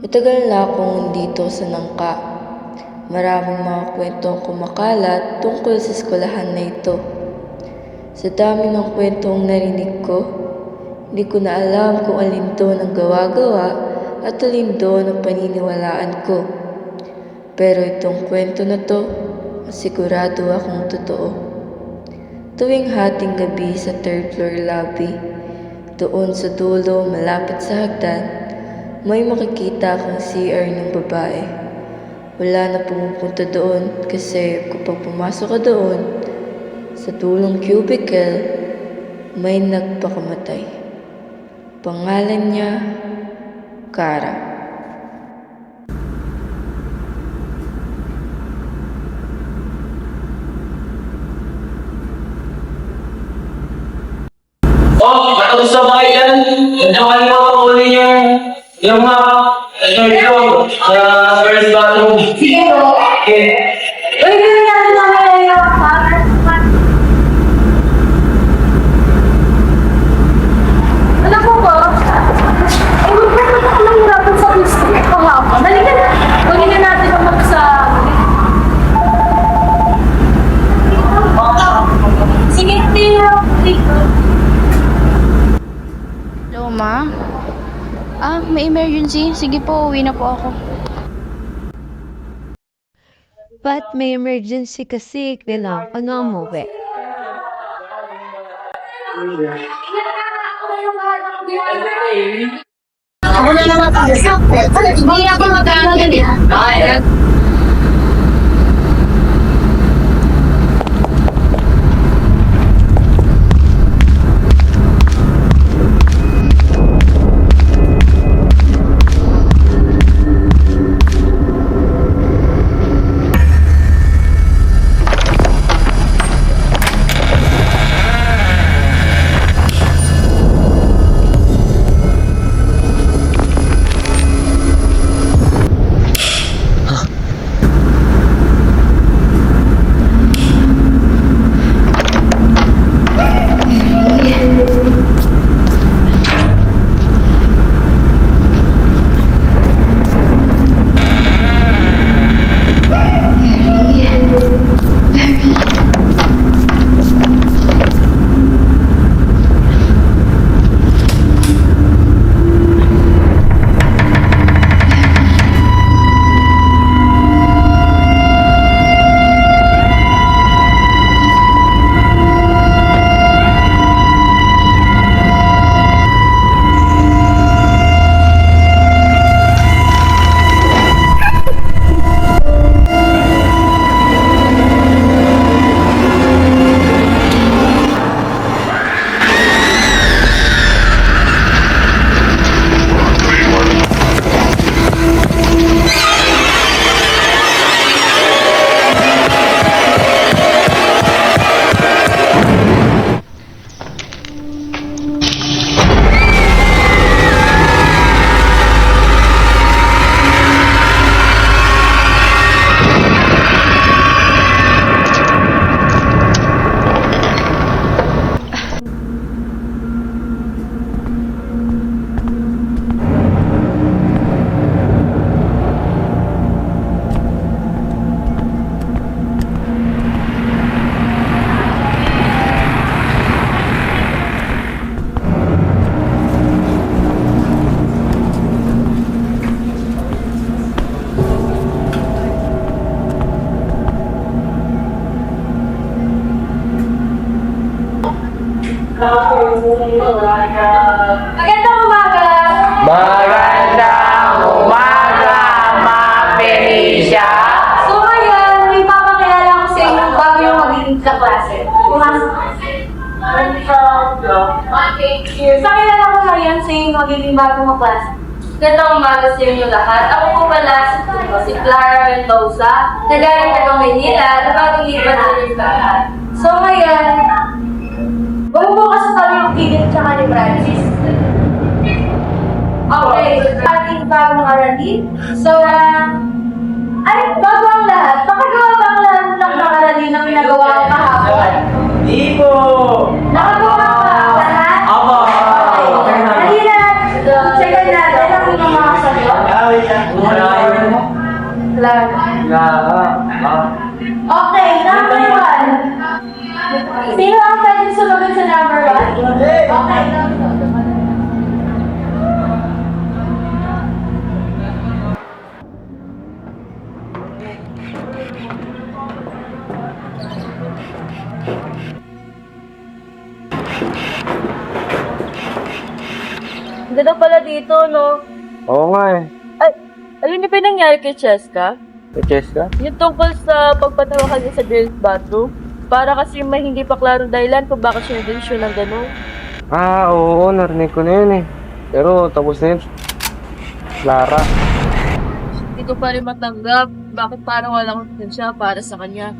Matagal na akong dito sa Nangka. Maraming mga kwentong kumakalat tungkol sa eskwelahan na ito. Sa dami ng kwentong narinig ko, hindi ko na alam kung alin doon ang gawa-gawa at alin doon ang paniniwalaan ko. Pero itong kwento na to, sigurado akong totoo. Tuwing hating gabi sa third floor lobby, doon sa dulo malapit sa hagdan, may makikita akong CR ng babae. Wala na pumupunta doon kasi kapag pumasok ka doon, sa dulong cubicle, may nagpakamatay. Pangalan niya, Kara. Oh, matapos na ba kayo dyan? Nandiyan mo pa uli yung mga nerdong sa first bathroom. Sige po. Okay. Uy, ganyan natin mamaya yung alam mo ba? Ay, huwag ka naman ako nahirapan sa gusto kahapon. Halika na. Huwagin na natin ang Sige, Tio. Hello, Ma? May emergency? Sige po, uwi na po ako. Ba't may emergency kasi kailangan na umuwi? Ako na naman pag-usap. Hindi ako magkakaganyan. Magandang umaga! Magandang umaga, Ma Felicia! So ngayon, may papakilala ko sa inyo bago yung magiging kaklase. Pumasok. Pakilala ko ngayon sa inyo magiging bagong kaklase. Gandang umaga sa inyo lahat. Ako po pala si Clara Mendoza, na galing tagang Maynila, na bagong liban sa listahan. So ngayon, wala mo kasi kami yung Kigit tsaka ni Francis. Okay, ating bagong aralin. So, ay, bago ang lahat, nakagawa ba ang lahat ng aralin na pinagawa ko kahapon? Di po! Nakagawa ba ang lahat? Aba! Okay, halina. Check natin ang mga sagot. Wait lang. Ganda na pala dito, no? Oo nga eh. Ay, ayun yung pinangyari kay Cheska? Kay Cheska? Yung tungkol sa pagpatawakan niya sa girls' bathroom. Para kasi may hindi pa klarong dahilan kung bakit siya nag-issue ng gano'n. Ah, oo, narinig ko na yun eh. Pero tapos na yun. Clara. Hindi ko pa rin matanggap bakit parang walang konsensya para sa kanya.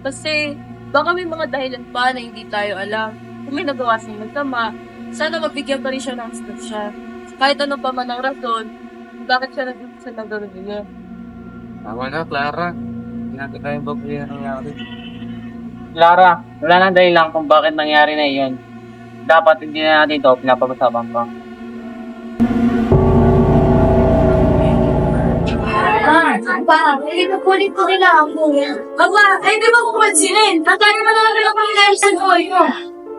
Kasi baka may mga dahilan pa na hindi tayo alam. Kung may nagawa siyang masama, sana mabigyan pa rin siya ng hustisya. Kahit ano pa man ang rason, bakit siya nag-isa ng gano'n niya. Tama na, Clara. Hindi natin tayo babuhin ang nangyari. Clara, wala nang dahilan kung bakit nangyari na yun. Dapat hindi na natin ito pinapag-usapan pa. Kulit ko nila ang buhay. Aba, ay di ba kung pansinin? Natari mo naman nila kung nila sa buhay mo.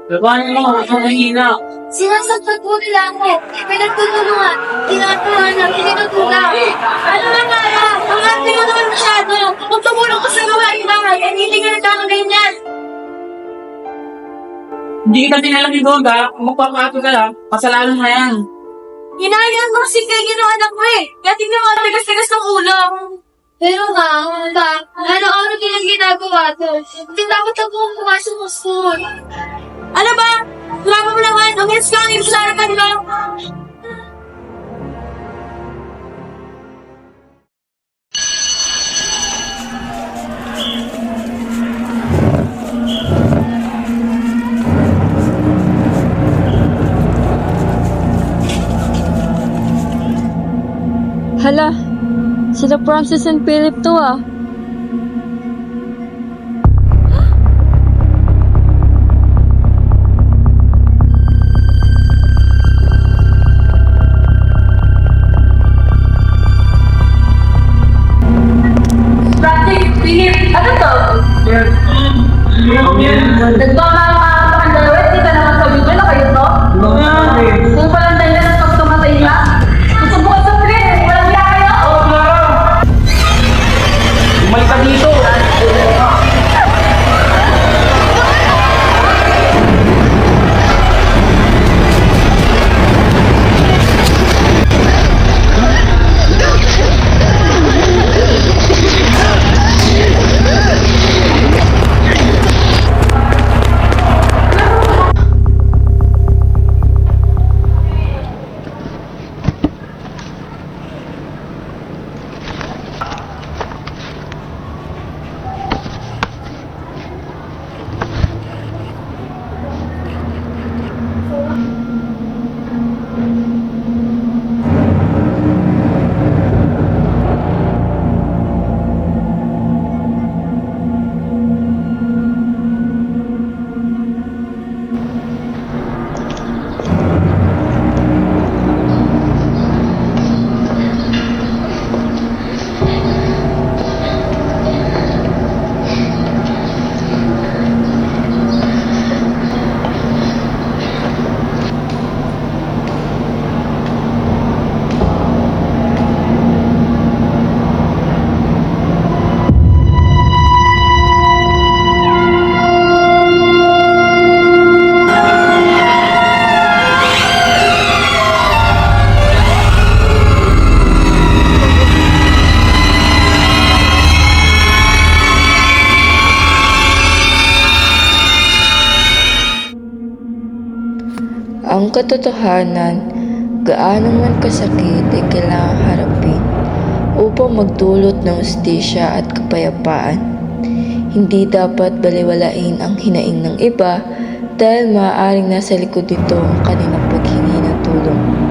Labanin mo, ang mahina. Sinasagpag po nila ako. Pinagtutulungan. Tinatulungan. Tinutulungan. Ano na kaya? Ang ate mo naman masyado. Kung tumulong ka sa gawain naman, hindi ka nagkakaganyan. Hindi ka tinalang ni Goga, kung magpapato ka lang, kasalanan na yan. Hinayaan mo kasi kayo ng anak mo eh. Kaya tingnan mo, tigas-tigas ng ulo. Pero ano din ginagawa to? Hindi dapat ako pumasok sa school. Ano ba? Wala mo naman, ang yes ka, ang ibig sa harapan mo. Hala, sila Francis and Philip to ah. Francis, Philip, ano to? Nagmamahal ang dalawa, di ka naman sa video na kayo to? Kung palang dahil na pag tumatay na, gusto mo ka sa screen, walang yaya. Bumalik ka dito. Ang katotohanan, gaano man kasakit ay kailangang harapin upang magdulot ng hustisya at kapayapaan. Hindi dapat baliwalain ang hinaing ng iba dahil maaaring nasa likod nito ang kanilang paghingi ng tulong.